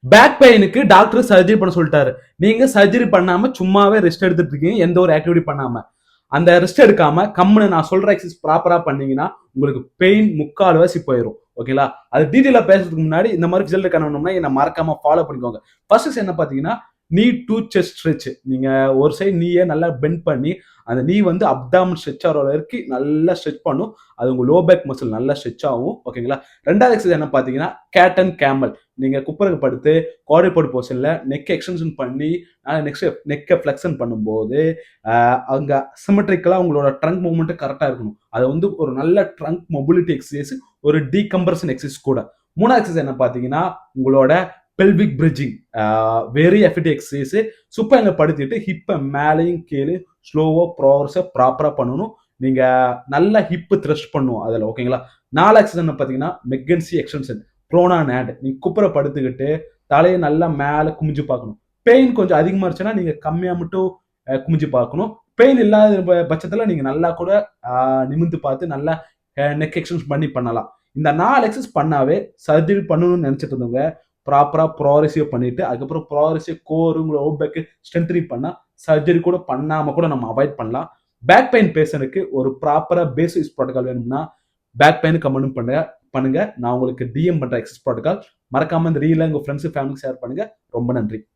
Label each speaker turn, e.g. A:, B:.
A: Back பெயினுக்கு doctor surgery பண்ண சொல்லிட்டாரு. நீங்க சர்ஜரி பண்ணாம சும்மாவே ரெஸ்ட் எடுத்துட்டு இருக்கீங்க, எந்த ஒரு ஆக்டிவிட்டி பண்ணாம. அந்த ரெஸ்ட் எடுக்காம கம்முனு நான் சொல்ற எக்ஸசைஸ் ப்ராப்பரா பண்ணீங்கன்னா உங்களுக்கு பெயின் முக்கால்வாசி போயிடும். ஓகேங்களா? அது டீட்டெயிலா பேசுறதுக்கு முன்னாடி இந்த மாதிரி ரிசல்ட் காணணும்னா என்ன மறக்காம ஃபாலோ பண்ணிக்கோங்க. ஃபர்ஸ்ட் என்ன பாத்தீங்கன்னா நீ டு செஸ்ட் ஸ்ட்ரெச். நீங்க ஒரு சைடு நீயே நல்லா பெண்ட் பண்ணி அந்த நீ வந்து அப்டாமன் ஸ்ட்ரெச் ஆகிற வரைக்கும் நல்லா ஸ்ட்ரெச் பண்ணும். அது உங்க லோ பேக் மசில் நல்லா ஸ்ட்ரெச் ஆகும். ஓகேங்களா? ரெண்டாவது எக்ஸசைஸ் என்ன பாத்தீங்கன்னா கேட் அண்ட் கேமல். நீங்க குப்புறகு படுத்து குவாட்ரிபோட் பொசிஷன்ல நெக் எக்ஸ்டென்ஷன் பண்ணி நெக்ஸ்ட் நெக்கை ஃபிளெக்ஷன் பண்ணும்போது அங்க சிமெட்ரிக்கலா உங்களோட ட்ரங்க் மூவ்மெண்ட் கரெக்டா இருக்கணும். அது வந்து ஒரு நல்ல ட்ரங்க் மொபிலிட்டி எக்ஸசைஸ், ஒரு டீகம்ப்ரஷன் எக்ஸசைஸ் கூட. மூணாவது எக்ஸசைஸ் என்ன பாத்தீங்கன்னா உங்களோட pelvic bridging. Very effective exercise. சுப்பங்க படுத்திட்டு ஹிப்பை மேலையும் கீழே ஸ்லோவா ப்ராக்ரஸா ப்ராப்பரா பண்ணணும். நீங்க நல்ல ஹிப் த்ரஸ்ட் பண்ணும் அதுல. ஓகேங்களா? நாலு எக்ஸசைஸ் என்ன பாத்தீங்கன்னா மெக்கன்சி எக்ஸ்டென்ஷன், ப்ரோனா நேட். நீங்க குப்புற படுத்துக்கிட்டு தலையை நல்லா மேல குமிஞ்சு பார்க்கணும். பெயின் கொஞ்சம் அதிகமா இருந்துச்சுன்னா நீங்க கம்மியா மட்டும் குமிஞ்சு பார்க்கணும். பெயின் இல்லாத பட்சத்துல நீங்க நல்லா கூட நிமிந்து பார்த்து நல்லா நெக் எக்ஸ்டென்ஷன் பண்ணி பண்ணலாம். இந்த 4 எக்ஸசைஸ் பண்ணாவே சர்ஜரி பண்ணணும்னு நினைச்சிட்டு இருந்தவங்க ப்ராப்பரா ப்ராக்ரெசிவ் பண்ணிட்டு அதுக்கப்புறம் ப்ராக்ரெசிவ் கோர் உங்களோட லோ பேக் ஸ்ட்ரென்த்னிங் பண்ணா சர்ஜரி கூட பண்ணாம கூட நம்ம அவாய்ட் பண்ணலாம். பேக் பெயின் பேஷண்ட்டுக்கு ஒரு ப்ராப்பரா பேசிக்ஸ் ப்ரோட்டோகால் வேணும்னா பேக் பெயின் கமெண்ட் பண்ணுங்க. நான் உங்களுக்கு டிஎம் பண்ற எக்ஸசைஸ் ப்ரோட்டோகால். மறக்காம இந்த ரீல உங்க ஃப்ரெண்ட்ஸ் ஃபேமிலிக்கு ஷேர் பண்ணுங்க. ரொம்ப நன்றி.